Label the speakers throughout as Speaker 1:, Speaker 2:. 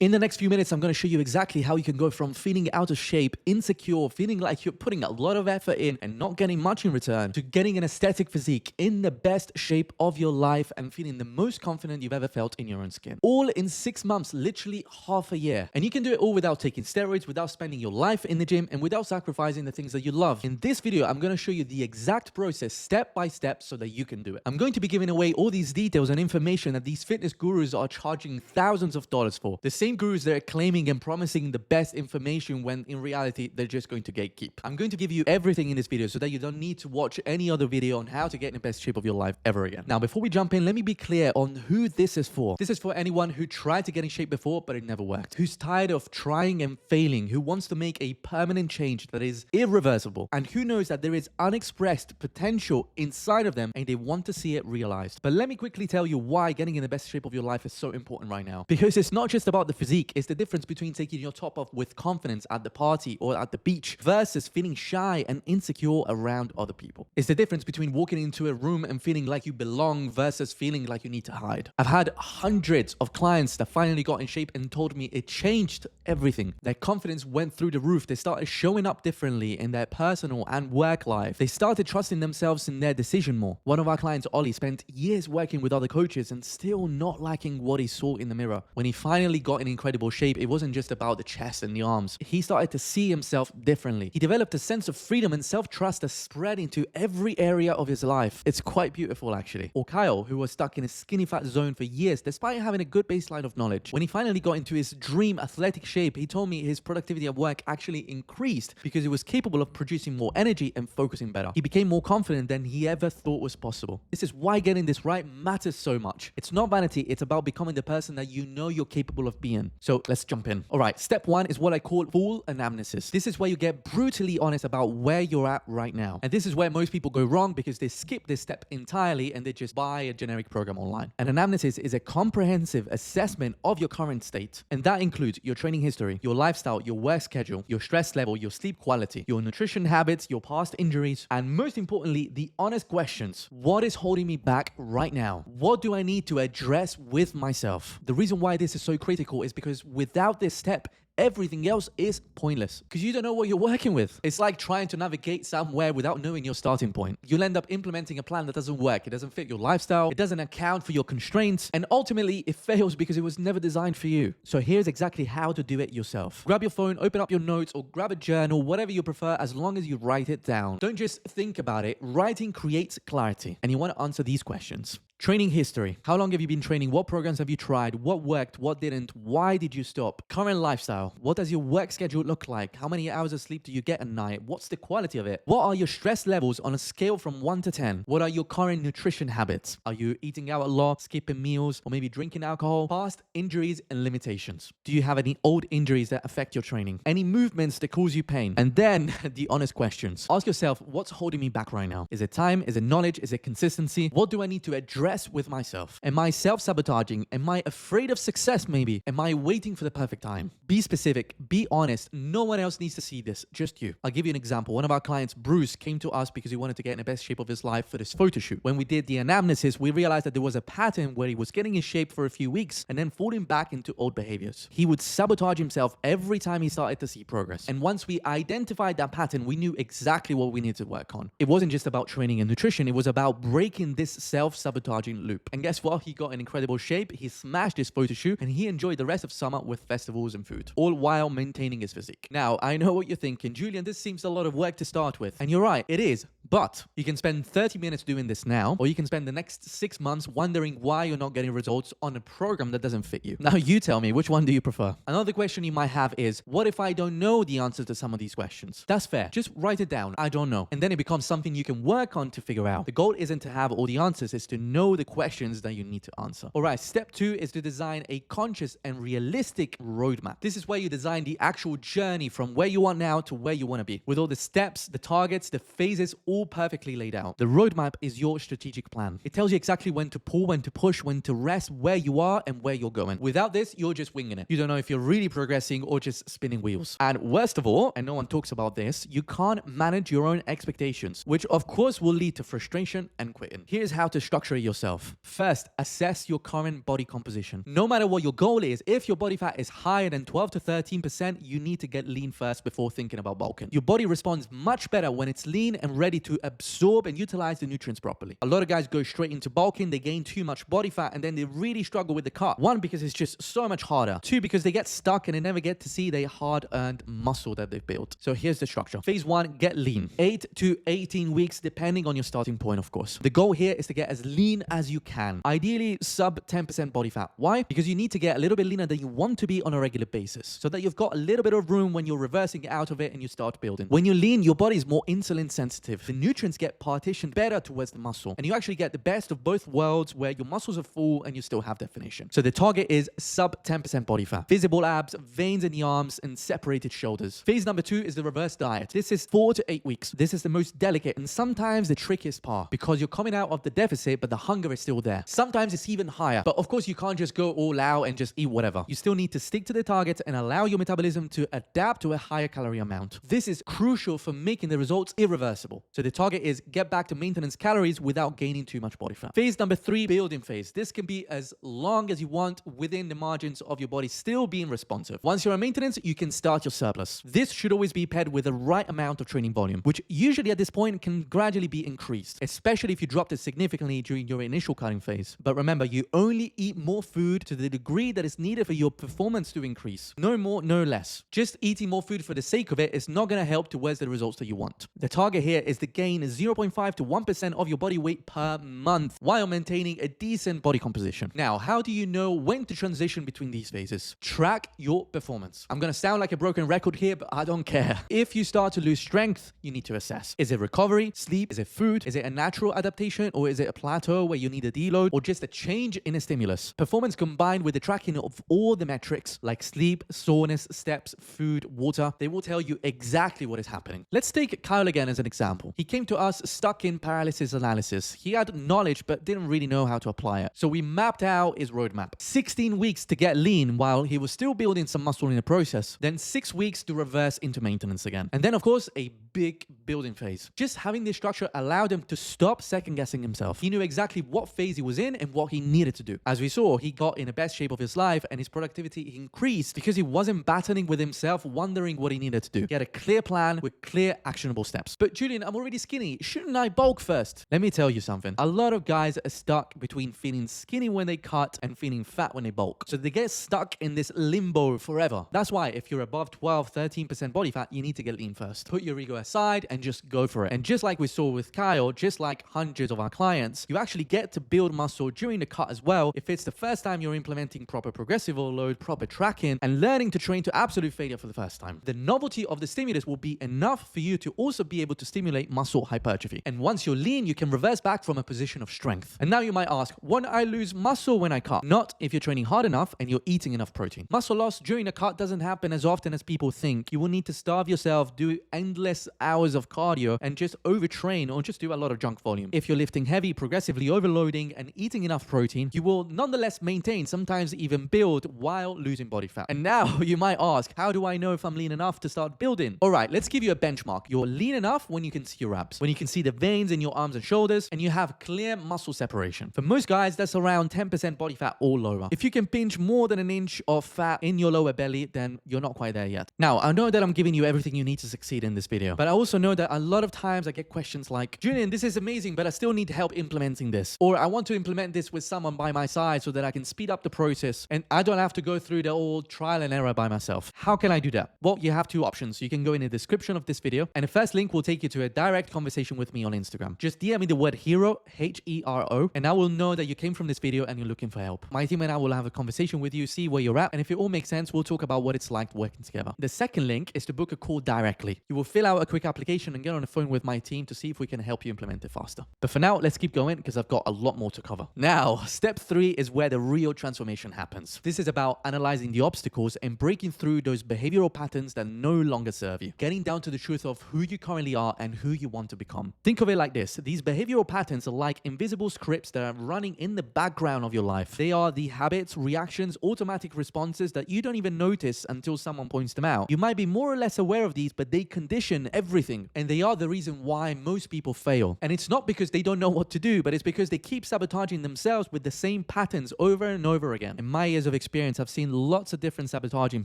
Speaker 1: In the next few minutes, I'm going to show you exactly how you can go from feeling out of shape, insecure, feeling like you're putting a lot of effort in and not getting much in return, to getting an aesthetic physique in the best shape of your life and feeling the most confident you've ever felt in your own skin. All in 6 months, literally half a year. And you can do it all without taking steroids, without spending your life in the gym, and without sacrificing the things that you love. In this video, I'm going to show you the exact process step by step so that you can do it. I'm going to be giving away all these details and information that these fitness gurus are charging thousands of dollars for. The same gurus that are claiming and promising the best information when in reality, they're just going to gatekeep. I'm going to give you everything in this video so that you don't need to watch any other video on how to get in the best shape of your life ever again. Now, before we jump in, let me be clear on who this is for. This is for anyone who tried to get in shape before, but it never worked. Who's tired of trying and failing, who wants to make a permanent change that is irreversible, and who knows that there is unexpressed potential inside of them and they want to see it realized. But let me quickly tell you why getting in the best shape of your life is so important right now. Because it's not just about the physique, it's the difference between taking your top off with confidence at the party or at the beach versus feeling shy and insecure around other people. It's the difference between walking into a room and feeling like you belong versus feeling like you need to hide. I've had hundreds of clients that finally got in shape and told me it changed everything. Their confidence went through the roof. They started showing up differently in their personal and work life. They started trusting themselves in their decision more. One of our clients, Ollie, spent years working with other coaches and still not liking what he saw in the mirror. When he finally got in incredible shape, it wasn't just about the chest and the arms. He started to see himself differently. He developed a sense of freedom and self-trust that spread into every area of his life. It's quite beautiful, actually. Or Kyle, who was stuck in a skinny fat zone for years despite having a good baseline of knowledge. When he finally got into his dream athletic shape, he told me his productivity at work actually increased because he was capable of producing more energy and focusing better. He became more confident than he ever thought was possible. This is why getting this right matters so much. It's not vanity, it's about becoming the person that you know you're capable of being. So let's jump in. All right, step one is what I call full anamnesis. This is where you get brutally honest about where you're at right now. And this is where most people go wrong because they skip this step entirely and they just buy a generic program online. An anamnesis is a comprehensive assessment of your current state. And that includes your training history, your lifestyle, your work schedule, your stress level, your sleep quality, your nutrition habits, your past injuries, and most importantly, the honest questions. What is holding me back right now? What do I need to address with myself? The reason why this is so critical is because without this step, everything else is pointless because you don't know what you're working with. It's like trying to navigate somewhere without knowing your starting point. You'll end up implementing a plan that doesn't work. It doesn't fit your lifestyle. It doesn't account for your constraints. And ultimately, it fails because it was never designed for you. So here's exactly how to do it yourself. Grab your phone, open up your notes, or grab a journal, whatever you prefer, as long as you write it down. Don't just think about it. Writing creates clarity. And you want to answer these questions. Training history. How long have you been training? What programs have you tried? What worked? What didn't? Why did you stop? Current lifestyle. What does your work schedule look like? How many hours of sleep do you get at night? What's the quality of it? What are your stress levels on a scale from 1 to 10? What are your current nutrition habits? Are you eating out a lot, skipping meals, or maybe drinking alcohol? Past injuries and limitations. Do you have any old injuries that affect your training? Any movements that cause you pain? And then the honest questions. Ask yourself, what's holding me back right now? Is it time? Is it knowledge? Is it consistency? What do I need to address with myself? Am I self-sabotaging? Am I afraid of success maybe? Am I waiting for the perfect time? Be specific, be honest. No one else needs to see this, just you. I'll give you an example. One of our clients, Bruce, came to us because he wanted to get in the best shape of his life for this photo shoot. When we did the anamnesis, we realized that there was a pattern where he was getting in shape for a few weeks and then falling back into old behaviors. He would sabotage himself every time he started to see progress. And once we identified that pattern, we knew exactly what we needed to work on. It wasn't just about training and nutrition. It was about breaking this self-sabotaging loop. And guess what? He got in incredible shape, he smashed his photo shoot, and he enjoyed the rest of summer with festivals and food, all while maintaining his physique. Now, I know what you're thinking, Julian, this seems a lot of work to start with. And you're right, it is. But you can spend 30 minutes doing this now, or you can spend the next 6 months wondering why you're not getting results on a program that doesn't fit you. Now, you tell me, which one do you prefer? Another question you might have is, what if I don't know the answers to some of these questions? That's fair. Just write it down. I don't know. And then it becomes something you can work on to figure out. The goal isn't to have all the answers, it's to know the questions that you need to answer. All right, step 2 is to design a conscious and realistic roadmap. This is where you design the actual journey from where you are now to where you want to be, with all the steps, the targets, the phases, all perfectly laid out. The roadmap is your strategic plan. It tells you exactly when to pull, when to push, when to rest, where you are and where you're going. Without this, you're just winging it. You don't know if you're really progressing or just spinning wheels. And worst of all, and no one talks about this, you can't manage your own expectations, which of course will lead to frustration and quitting. Here's how to structure it yourself. yourself. First, assess your current body composition. No matter what your goal is, if your body fat is higher than 12 to 13%, you need to get lean first before thinking about bulking. Your body responds much better when it's lean and ready to absorb and utilize the nutrients properly. A lot of guys go straight into bulking, they gain too much body fat, and then they really struggle with the cut. One, because it's just so much harder. Two, because they get stuck and they never get to see their hard-earned muscle that they've built. So here's the structure. Phase 1, get lean. 8 to 18 weeks, depending on your starting point, of course. The goal here is to get as lean as you can. Ideally, sub 10% body fat. Why? Because you need to get a little bit leaner than you want to be on a regular basis, so that you've got a little bit of room when you're reversing out of it and you start building. When you're lean, your body is more insulin sensitive. The nutrients get partitioned better towards the muscle, and you actually get the best of both worlds where your muscles are full and you still have definition. So the target is sub 10% body fat, visible abs, veins in the arms, and separated shoulders. Phase number 2 is the reverse diet. This is 4 to 8 weeks. This is the most delicate and sometimes the trickiest part, because you're coming out of the deficit, but the hunger is still there. Sometimes it's even higher, but of course you can't just go all out and just eat whatever. You still need to stick to the target and allow your metabolism to adapt to a higher calorie amount. This is crucial for making the results irreversible. So the target is get back to maintenance calories without gaining too much body fat. Phase number 3, building phase. This can be as long as you want within the margins of your body still being responsive. Once you're on maintenance, you can start your surplus. This should always be paired with the right amount of training volume, which usually at this point can gradually be increased, especially if you dropped it significantly during your initial cutting phase. But remember, you only eat more food to the degree that is needed for your performance to increase. No more, no less. Just eating more food for the sake of it is not going to help towards the results that you want. The target here is to gain 0.5 to 1% of your body weight per month while maintaining a decent body composition. Now, how do you know when to transition between these phases? Track your performance. I'm going to sound like a broken record here, but I don't care. If you start to lose strength, you need to assess. Is it recovery, sleep? Is it food? Is it a natural adaptation? Or is it a plateau where you need a deload? Or just a change in a stimulus? Performance combined with the tracking of all the metrics like sleep, soreness, steps, food, water, they will tell you exactly what is happening. Let's take Kyle again as an example. He came to us stuck in paralysis analysis. He had knowledge but didn't really know how to apply it. So we mapped out his roadmap. 16 weeks to get lean while he was still building some muscle in the process. Then 6 weeks to reverse into maintenance again. And then of course, a big building phase. Just having this structure allowed him to stop second guessing himself. He knew exactly what phase he was in and what he needed to do. As we saw, he got in the best shape of his life and his productivity increased because he wasn't battling with himself, wondering what he needed to do. He had a clear plan with clear actionable steps. But Julian, I'm already skinny. Shouldn't I bulk first? Let me tell you something. A lot of guys are stuck between feeling skinny when they cut and feeling fat when they bulk. So they get stuck in this limbo forever. That's why if you're above 12, 13% body fat, you need to get lean first. Put your ego aside and just go for it. And just like we saw with Kyle, just like hundreds of our clients, you actually get to build muscle during the cut as well if it's the first time you're implementing proper progressive overload, proper tracking, and learning to train to absolute failure for the first time. The novelty of the stimulus will be enough for you to also be able to stimulate muscle hypertrophy. And once you're lean, you can reverse back from a position of strength. And now you might ask, won't I lose muscle when I cut? Not if you're training hard enough and you're eating enough protein. Muscle loss during a cut doesn't happen as often as people think. You will need to starve yourself, do endless hours of cardio, and just overtrain or just do a lot of junk volume. If you're lifting heavy, progressively overloading, and eating enough protein, you will nonetheless maintain, sometimes even build while losing body fat. And now you might ask, how do I know if I'm lean enough to start building? All right, let's give you a benchmark. You're lean enough when you can see your abs, when you can see the veins in your arms and shoulders, and you have clear muscle separation. For most guys, that's around 10% body fat or lower. If you can pinch more than an inch of fat in your lower belly, then you're not quite there yet. Now, I know that I'm giving you everything you need to succeed in this video, but I also know that a lot of times I get questions like, Julian, this is amazing, but I still need help implementing this. Or I want to implement this with someone by my side so that I can speed up the process and I don't have to go through the whole trial and error by myself. How can I do that? Well, you have two options. You can go in the description of this video and the first link will take you to a direct conversation with me on Instagram. Just DM me the word hero, H-E-R-O, and I will know that you came from this video and you're looking for help. My team and I will have a conversation with you, see where you're at, and if it all makes sense, we'll talk about what it's like working together. The second link is to book a call directly. You will fill out a quick application and get on the phone with my team to see if we can help you implement it faster. But for now, let's keep going because I've got a lot more to cover. Now, step 3 is where the real transformation happens. This is about analyzing the obstacles and breaking through those behavioral patterns that no longer serve you. Getting down to the truth of who you currently are and who you want to become. Think of it like this. These behavioral patterns are like invisible scripts that are running in the background of your life. They are the habits, reactions, automatic responses that you don't even notice until someone points them out. You might be more or less aware of these, but they condition everything. And they are the reason why most people fail. And it's not because they don't know what to do, but it's because because they keep sabotaging themselves with the same patterns over and over again. In my years of experience, I've seen lots of different sabotaging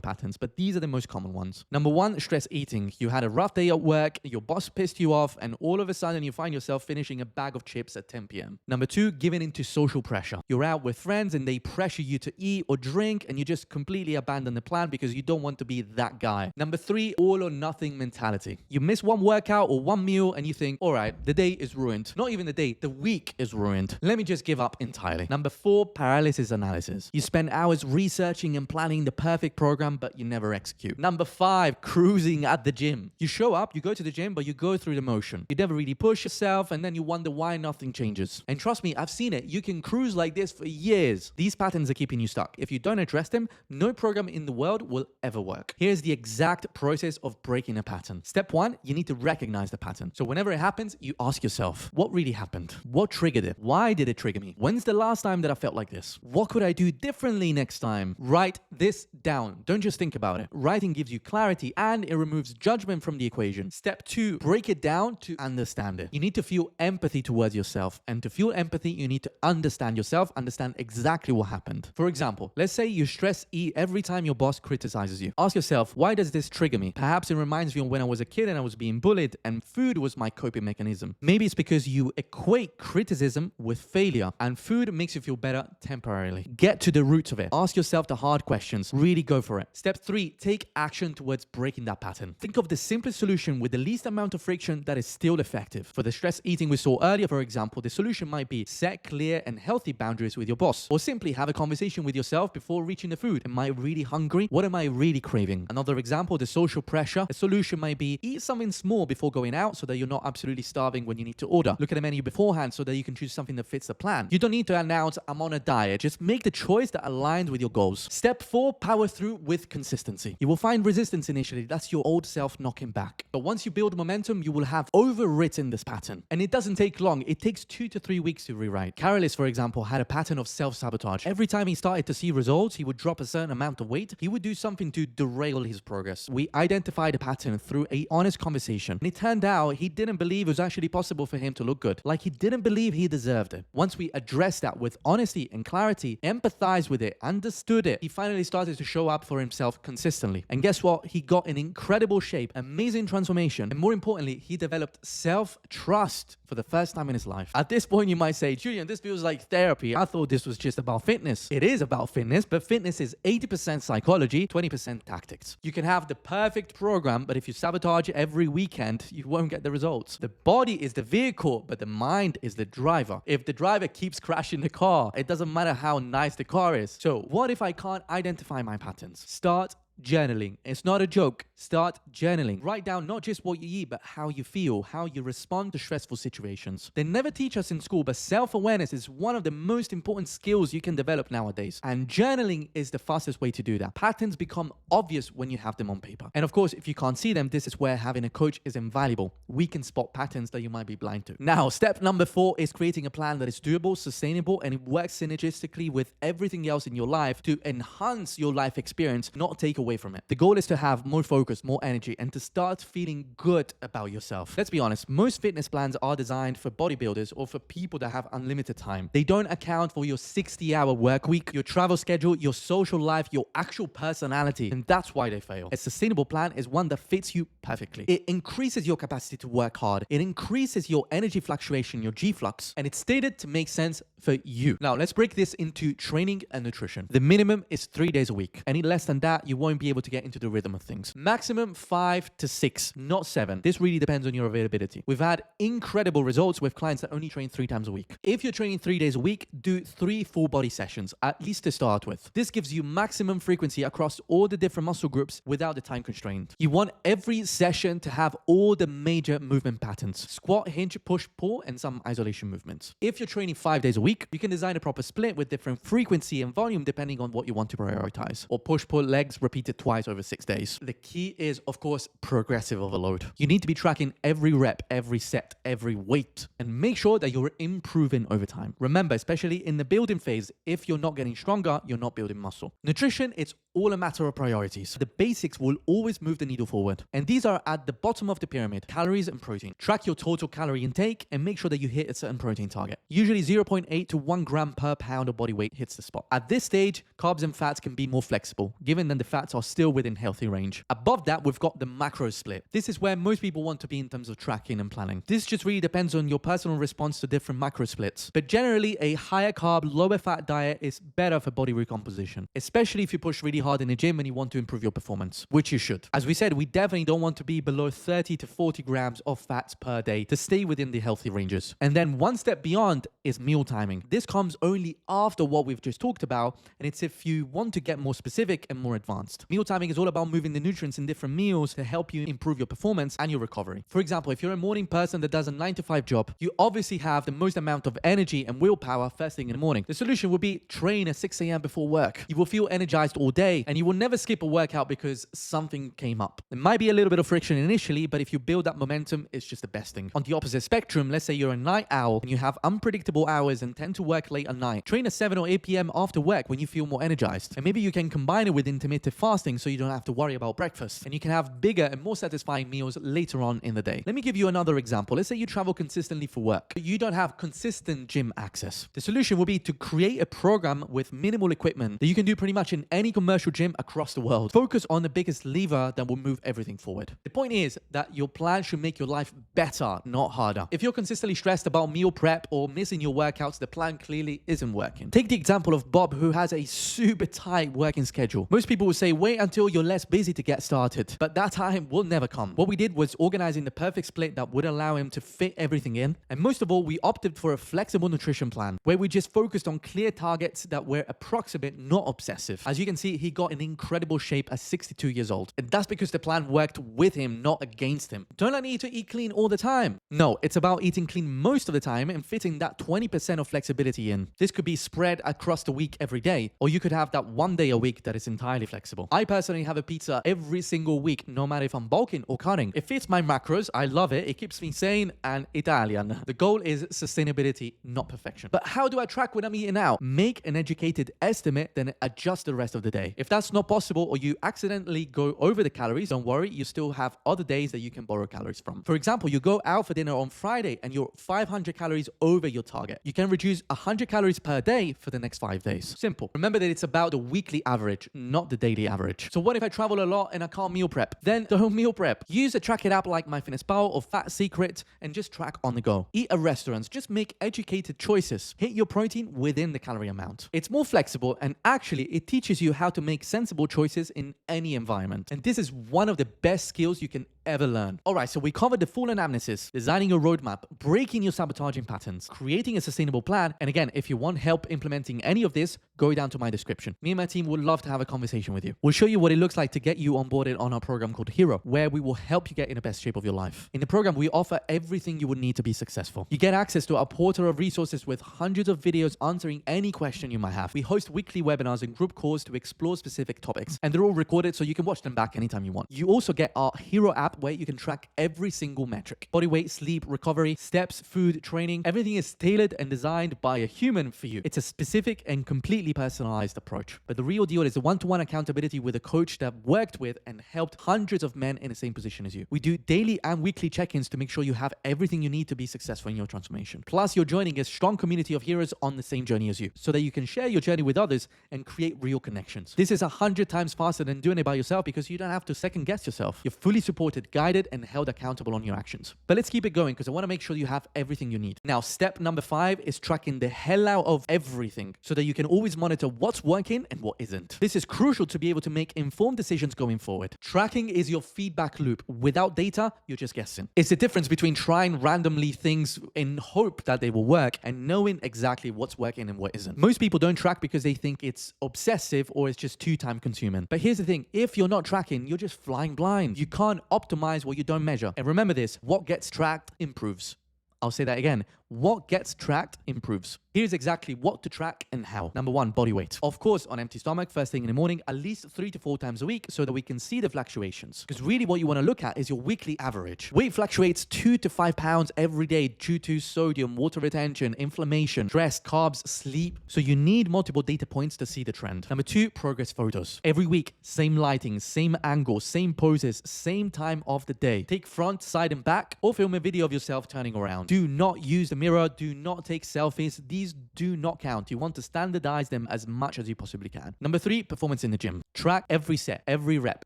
Speaker 1: patterns, but these are the most common ones. Number one, stress eating. You had a rough day at work, your boss pissed you off, and all of a sudden you find yourself finishing a bag of chips at 10 p.m. Number two, giving into social pressure. You're out with friends and they pressure you to eat or drink, and you just completely abandon the plan because you don't want to be that guy. Number three, all or nothing mentality. You miss one workout or one meal and you think, all right, the day is ruined. Not even the day, the week is ruined. Let me just give up entirely. Number four, paralysis analysis. You spend hours researching and planning the perfect program, but you never execute. Number five, cruising at the gym. You show up, you go to the gym, but you go through the motion. You never really push yourself, and then you wonder why nothing changes. And trust me, I've seen it. You can cruise like this for years. These patterns are keeping you stuck. If you don't address them, no program in the world will ever work. Here's the exact process of breaking a pattern. Step one, you need to recognize the pattern. So whenever it happens, you ask yourself, what really happened? What triggered it? Why did it trigger me? When's the last time that I felt like this? What could I do differently next time? Write this down. Don't just think about it. Writing gives you clarity and it removes judgment from the equation. Step two, break it down to understand it. You need to feel empathy towards yourself. And to feel empathy, you need to understand yourself, understand exactly what happened. For example, let's say you stress eat every time your boss criticizes you. Ask yourself, why does this trigger me? Perhaps it reminds me of when I was a kid and I was being bullied and food was my coping mechanism. Maybe it's because you equate criticism with failure and food makes you feel better temporarily. Get to the root of it. Ask yourself the hard questions. Really go for it. Step three, take action towards breaking that pattern. Think of the simplest solution with the least amount of friction that is still effective. For the stress eating we saw earlier, for example, the solution might be set clear and healthy boundaries with your boss, or simply have a conversation with yourself before reaching the food. Am I really hungry? What am I really craving? Another example, the social pressure. A solution might be eat something small before going out so that you're not absolutely starving when you need to order. Look at the menu beforehand so that you can choose something that fits the plan. You don't need to announce, I'm on a diet. Just make the choice that aligns with your goals. Step four, power through with consistency. You will find resistance initially. That's your old self knocking back. But once you build momentum, you will have overwritten this pattern. And it doesn't take long. It takes 2 to 3 weeks to rewrite. Carolus, for example, had a pattern of self-sabotage. Every time he started to see results, he would drop a certain amount of weight. He would do something to derail his progress. We identified a pattern through an honest conversation. And it turned out he didn't believe it was actually possible for him to look good. Like he didn't believe he deserved it. Once we addressed that with honesty and clarity, empathized with it, understood it, he finally started to show up for himself consistently. And guess what? He got in incredible shape, amazing transformation, and more importantly, he developed self-trust for the first time in his life. At this point, you might say, Julian, this feels like therapy. I thought this was just about fitness. It is about fitness, but fitness is 80% psychology, 20% tactics. You can have the perfect program, but if you sabotage every weekend, you won't get the results. The body is the vehicle, but the mind is the driver. If the driver keeps crashing the car, it doesn't matter how nice the car is. So what if I can't identify my patterns? Start journaling. It's not a joke. Start journaling. Write down not just what you eat, but how you feel, how you respond to stressful situations. They never teach us in school, but self-awareness is one of the most important skills you can develop nowadays. And journaling is the fastest way to do that. Patterns become obvious when you have them on paper. And of course, if you can't see them, this is where having a coach is invaluable. We can spot patterns that you might be blind to. Now, step number 4 is creating a plan that is doable, sustainable, and it works synergistically with everything else in your life to enhance your life experience, not take away from it. The goal is to have more focus, more energy, and to start feeling good about yourself. Let's be honest, most fitness plans are designed for bodybuilders or for people that have unlimited time. They don't account for your 60-hour work week, your travel schedule, your social life, your actual personality, and that's why they fail. A sustainable plan is one that fits you perfectly. It increases your capacity to work hard. It increases your energy fluctuation, your G-flux, and it's stated to make sense for you. Now, let's break this into training and nutrition. The minimum is 3 days a week. Any less than that, you won't be able to get into the rhythm of things. Maximum 5 to 6, not 7. This really depends on your availability. We've had incredible results with clients that only train 3 times a week. If you're training 3 days a week, do 3 full body sessions, at least to start with. This gives you maximum frequency across all the different muscle groups without the time constraint. You want every session to have all the major movement patterns: squat, hinge, push, pull, and some isolation movements. If you're training 5 days a week, you can design a proper split with different frequency and volume depending on what you want to prioritize. Or push, pull, legs repeated twice over 6 days. The key is, of course, progressive overload. You need to be tracking every rep, every set, every weight, and make sure that you're improving over time. Remember, especially in the building phase, if you're not getting stronger, you're not building muscle. Nutrition, it's all a matter of priorities. The basics will always move the needle forward. And these are at the bottom of the pyramid: calories and protein. Track your total calorie intake and make sure that you hit a certain protein target. Usually 0.8 to 1 gram per pound of body weight hits the spot. At this stage, carbs and fats can be more flexible, given that the fats are still within healthy range. Above that, we've got the macro split. This is where most people want to be in terms of tracking and planning. This just really depends on your personal response to different macro splits. But generally, a higher carb, lower fat diet is better for body recomposition, especially if you push really hard in the gym and you want to improve your performance, which you should. As we said, we definitely don't want to be below 30 to 40 grams of fats per day to stay within the healthy ranges. And then one step beyond is meal timing. This comes only after what we've just talked about, and it's if you want to get more specific and more advanced. Meal timing is all about moving the nutrients in different meals to help you improve your performance and your recovery. For example, if you're a morning person that does a 9 to 5 job, you obviously have the most amount of energy and willpower first thing in the morning. The solution would be train at 6 a.m. before work. You will feel energized all day, and you will never skip a workout because something came up. There might be a little bit of friction initially, but if you build that momentum, it's just the best thing. On the opposite spectrum, let's say you're a night owl and you have unpredictable hours and tend to work late at night. Train at 7 or 8 p.m. after work when you feel more energized. And maybe you can combine it with intermittent fasting so you don't have to worry about breakfast, and you can have bigger and more satisfying meals later on in the day. Let me give you another example. Let's say you travel consistently for work, but you don't have consistent gym access. The solution will be to create a program with minimal equipment that you can do pretty much in any commercial gym across the world. Focus on the biggest lever that will move everything forward. The point is that your plan should make your life better, not harder. If you're consistently stressed about meal prep or missing your workouts, the plan clearly isn't working. Take the example of Bob, who has a super tight working schedule. Most people will say wait until you're less busy to get started, but that time will never come. What we did was organizing the perfect split that would allow him to fit everything in. And most of all, we opted for a flexible nutrition plan where we just focused on clear targets that were approximate, not obsessive. As you can see, he got in incredible shape at 62 years old. And that's because the plan worked with him, not against him. Don't I need to eat clean all the time? No, it's about eating clean most of the time and fitting that 20% of flexibility in. This could be spread across the week every day, or you could have that one day a week that is entirely flexible. I personally have a pizza every single week, no matter if I'm bulking or cutting. It fits my macros. I love it. It keeps me sane and Italian. The goal is sustainability, not perfection. But how do I track when I'm eating out? Make an educated estimate, then adjust the rest of the day. If that's not possible or you accidentally go over the calories, don't worry, you still have other days that you can borrow calories from. For example, you go out for dinner on Friday and you're 500 calories over your target. You can reduce 100 calories per day for the next 5 days. Simple. Remember that it's about the weekly average, not the daily average. So what if I travel a lot and I can't meal prep? Then don't meal prep. Use a tracking app like MyFitnessPal or Fat Secret and just track on the go. Eat at restaurants. Just make educated choices. Hit your protein within the calorie amount. It's more flexible, and actually it teaches you how to make sensible choices in any environment. And this is one of the best skills you can ever learn. All right, so we covered the full anamnesis, designing your roadmap, breaking your sabotaging patterns, creating a sustainable plan. And again, if you want help implementing any of this, go down to my description. Me and my team would love to have a conversation with you. We'll show you what it looks like to get you onboarded on our program called Hero, where we will help you get in the best shape of your life. In the program, we offer everything you would need to be successful. You get access to our portal of resources with hundreds of videos answering any question you might have. We host weekly webinars and group calls to explore specific topics, and they're all recorded so you can watch them back anytime you want. You also get our Hero app where you can track every single metric: body weight, sleep, recovery, steps, food, training. Everything is tailored and designed by a human for you. It's a specific and completely personalized approach. But the real deal is the one-to-one accountability with a coach that worked with and helped hundreds of men in the same position as you. We do daily and weekly check-ins to make sure you have everything you need to be successful in your transformation. Plus, you're joining a strong community of heroes on the same journey as you, so that you can share your journey with others and create real connections. This is 100 times faster than doing it by yourself because you don't have to second guess yourself. You're fully supported, guided, and held accountable on your actions. But let's keep it going because I want to make sure you have everything you need. Now, step number 5 is tracking the hell out of everything so that you can always monitor what's working and what isn't. This is crucial to be able to make informed decisions going forward. Tracking is your feedback loop. Without data, you're just guessing. It's the difference between trying randomly things in hope that they will work and knowing exactly what's working and what isn't. Most people don't track because they think it's obsessive or it's just too time consuming. But here's the thing, if you're not tracking, you're just flying blind. You can't optimize what you don't measure. And remember this, what gets tracked improves. I'll say that again. What gets tracked improves. Here's exactly what to track and how. Number 1, body weight. Of course, on empty stomach, first thing in the morning, at least 3 to 4 times a week so that we can see the fluctuations. Because really what you want to look at is your weekly average. Weight fluctuates 2 to 5 pounds every day due to sodium, water retention, inflammation, stress, carbs, sleep. So you need multiple data points to see the trend. Number 2, progress photos. Every week, same lighting, same angle, same poses, same time of the day. Take front, side and back, or film a video of yourself turning around. Do not use the mirror. Do not take selfies. These do not count. You want to standardize them as much as you possibly can. Number 3, performance in the gym. Track every set, every rep,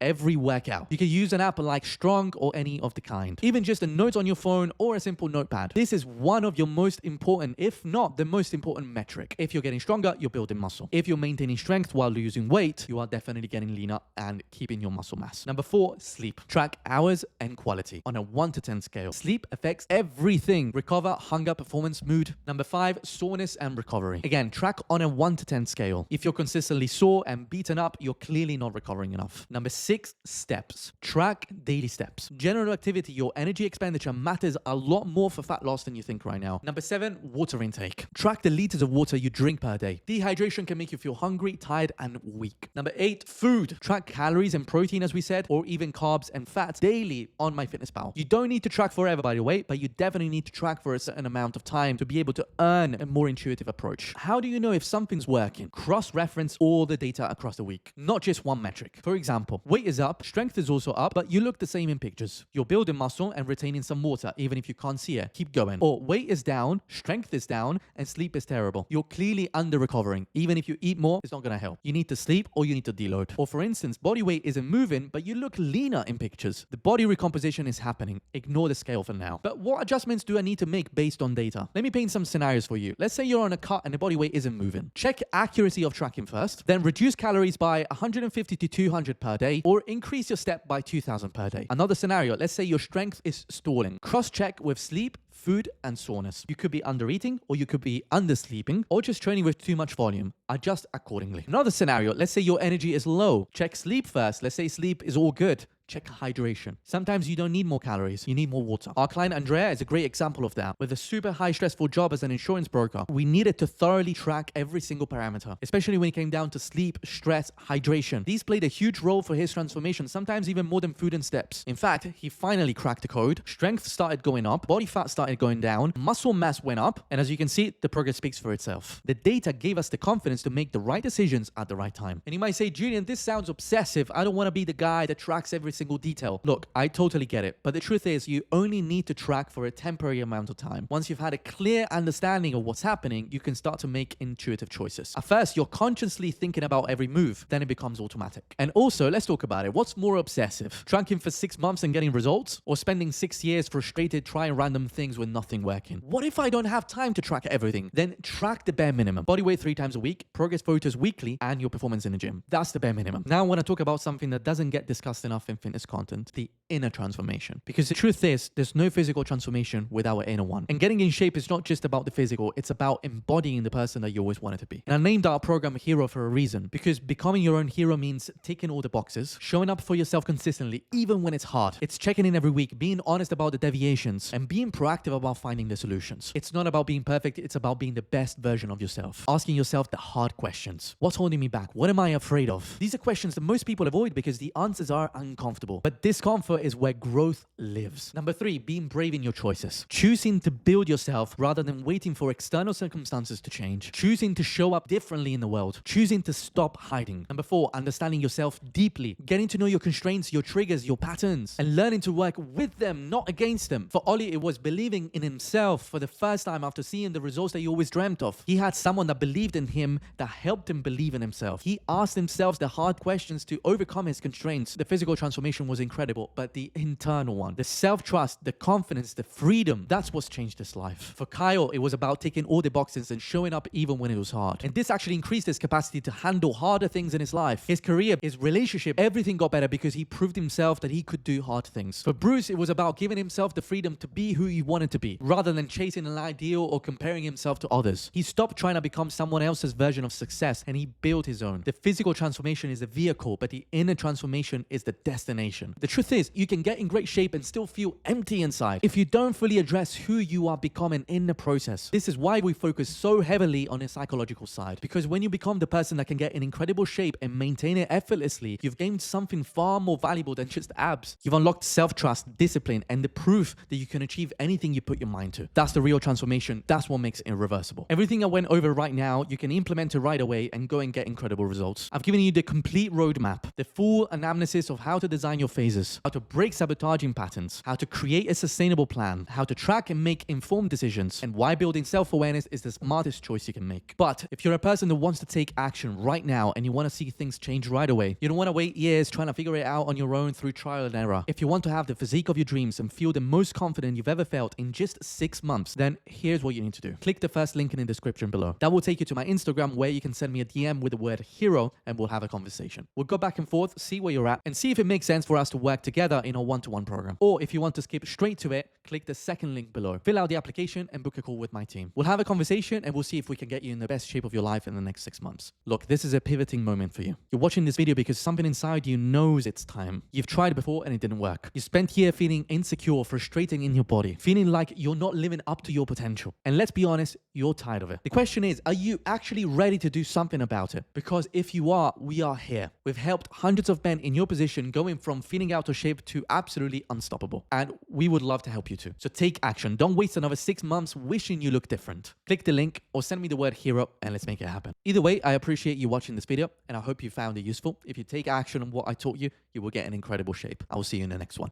Speaker 1: every workout. You can use an app like Strong or any of the kind. Even just a note on your phone or a simple notepad. This is one of your most important, if not the most important metric. If you're getting stronger, you're building muscle. If you're maintaining strength while losing weight, you are definitely getting leaner and keeping your muscle mass. Number 4, sleep. Track hours and quality on a 1 to 10 scale. Sleep affects everything. Recover, hunger, performance, mood. Number 5, soreness and recovery. Again, track on a 1 to 10 scale. If you're consistently sore and beaten up, you're clearly not recovering enough. Number 6, steps. Track daily steps. General activity, your energy expenditure matters a lot more for fat loss than you think right now. Number 7, water intake. Track the liters of water you drink per day. Dehydration can make you feel hungry, tired, and weak. Number 8, food. Track calories and protein, as we said, or even carbs and fats daily on MyFitnessPal. You don't need to track forever, by the way, but you definitely need to track for a certain amount of time to be able to earn a more intuitive approach. How do you know if something's working? Cross-reference all the data across the week, not just one metric. For example, weight is up, strength is also up, but you look the same in pictures. You're building muscle and retaining some water, even if you can't see it. Keep going. Or weight is down, strength is down, and sleep is terrible. You're clearly under-recovering. Even if you eat more, it's not going to help. You need to sleep or you need to deload. Or for instance, body weight isn't moving, but you look leaner in pictures. The body recomposition is happening. Ignore the scale for now. But what adjustments do I need to make based on data? Let me paint some scenarios for you. Let's say you're on a cut and the body weight isn't moving. Check accuracy of tracking first, then reduce calories by 150 to 200 per day, or increase your step by 2000 per day. Another scenario, let's say your strength is stalling. Cross-check with sleep, food, and soreness. You could be undereating, or you could be undersleeping, or just training with too much volume. Adjust accordingly. Another scenario, let's say your energy is low. Check sleep first. Let's say sleep is all good. Check hydration. Sometimes you don't need more calories, you need more water. Our client Andrea is a great example of that. With a super high stressful job as an insurance broker, we needed to thoroughly track every single parameter, especially when it came down to sleep, stress, hydration. These played a huge role for his transformation, sometimes even more than food and steps. In fact, he finally cracked the code. Strength started going up, body fat started going down, muscle mass went up, and as you can see, the progress speaks for itself. The data gave us the confidence to make the right decisions at the right time. And you might say, Julian, this sounds obsessive. I don't want to be the guy that tracks every single detail. Look, I totally get it, but the truth is you only need to track for a temporary amount of time. Once you've had a clear understanding of what's happening, you can start to make intuitive choices. At first, you're consciously thinking about every move, then it becomes automatic. And also, let's talk about it. What's more obsessive? Tracking for 6 months and getting results, or spending 6 years frustrated trying random things with nothing working? What if I don't have time to track everything? Then track the bare minimum. Body weight 3 times a week, progress photos weekly, and your performance in the gym. That's the bare minimum. Now I want to talk about something that doesn't get discussed enough in fitness content, the inner transformation. Because the truth is, there's no physical transformation without an inner one. And getting in shape is not just about the physical, it's about embodying the person that you always wanted to be. And I named our program Hero for a reason, because becoming your own hero means ticking all the boxes, showing up for yourself consistently, even when it's hard. It's checking in every week, being honest about the deviations, and being proactive about finding the solutions. It's not about being perfect, it's about being the best version of yourself. Asking yourself the hard questions. What's holding me back? What am I afraid of? These are questions that most people avoid because the answers are uncomfortable. But discomfort is where growth lives. Number 3, being brave in your choices. Choosing to build yourself rather than waiting for external circumstances to change. Choosing to show up differently in the world. Choosing to stop hiding. Number 4, understanding yourself deeply. Getting to know your constraints, your triggers, your patterns, and learning to work with them, not against them. For Ollie, it was believing in himself for the first time after seeing the results that he always dreamt of. He had someone that believed in him, that helped him believe in himself. He asked himself the hard questions to overcome his constraints. The physical transformation was incredible, but the internal one, the self-trust, the confidence, the freedom, that's what's changed his life. For Kyle, it was about ticking all the boxes and showing up even when it was hard. And this actually increased his capacity to handle harder things in his life. His career, his relationship, everything got better because he proved himself that he could do hard things. For Bruce, it was about giving himself the freedom to be who he wanted to be, rather than chasing an ideal or comparing himself to others. He stopped trying to become someone else's version of success and he built his own. The physical transformation is a vehicle, but the inner transformation is the destination. destination. The truth is, you can get in great shape and still feel empty inside if you don't fully address who you are becoming in the process. This is why we focus so heavily on the psychological side, because when you become the person that can get in incredible shape and maintain it effortlessly, you've gained something far more valuable than just abs. You've unlocked self-trust, discipline, and the proof that you can achieve anything you put your mind to. That's the real transformation. That's what makes it irreversible. Everything I went over right now, you can implement it right away and go and get incredible results. I've given you the complete roadmap, the full anamnesis of how to design your phases, how to break sabotaging patterns, how to create a sustainable plan, how to track and make informed decisions, and why building self-awareness is the smartest choice you can make. But if you're a person that wants to take action right now and you want to see things change right away, you don't want to wait years trying to figure it out on your own through trial and error. If you want to have the physique of your dreams and feel the most confident you've ever felt in just 6 months, then here's what you need to do. Click the first link in the description below. That will take you to my Instagram, where you can send me a DM with the word hero and we'll have a conversation. We'll go back and forth, see where you're at, and see if it makes sense for us to work together in a one-to-one program. Or if you want to skip straight to it, click the second link below. Fill out the application and book a call with my team. We'll have a conversation and we'll see if we can get you in the best shape of your life in the next 6 months. Look, this is a pivoting moment for you. You're watching this video because something inside you knows it's time. You've tried before and it didn't work. You spent here feeling insecure, frustrating in your body, feeling like you're not living up to your potential. And let's be honest, you're tired of it. The question is, are you actually ready to do something about it? Because if you are, we are here. We've helped hundreds of men in your position going from feeling out of shape to absolutely unstoppable. And we would love to help you too. So take action. Don't waste another 6 months wishing you look different. Click the link or send me the word hero and let's make it happen. Either way, I appreciate you watching this video and I hope you found it useful. If you take action on what I taught you, you will get in incredible shape. I will see you in the next one.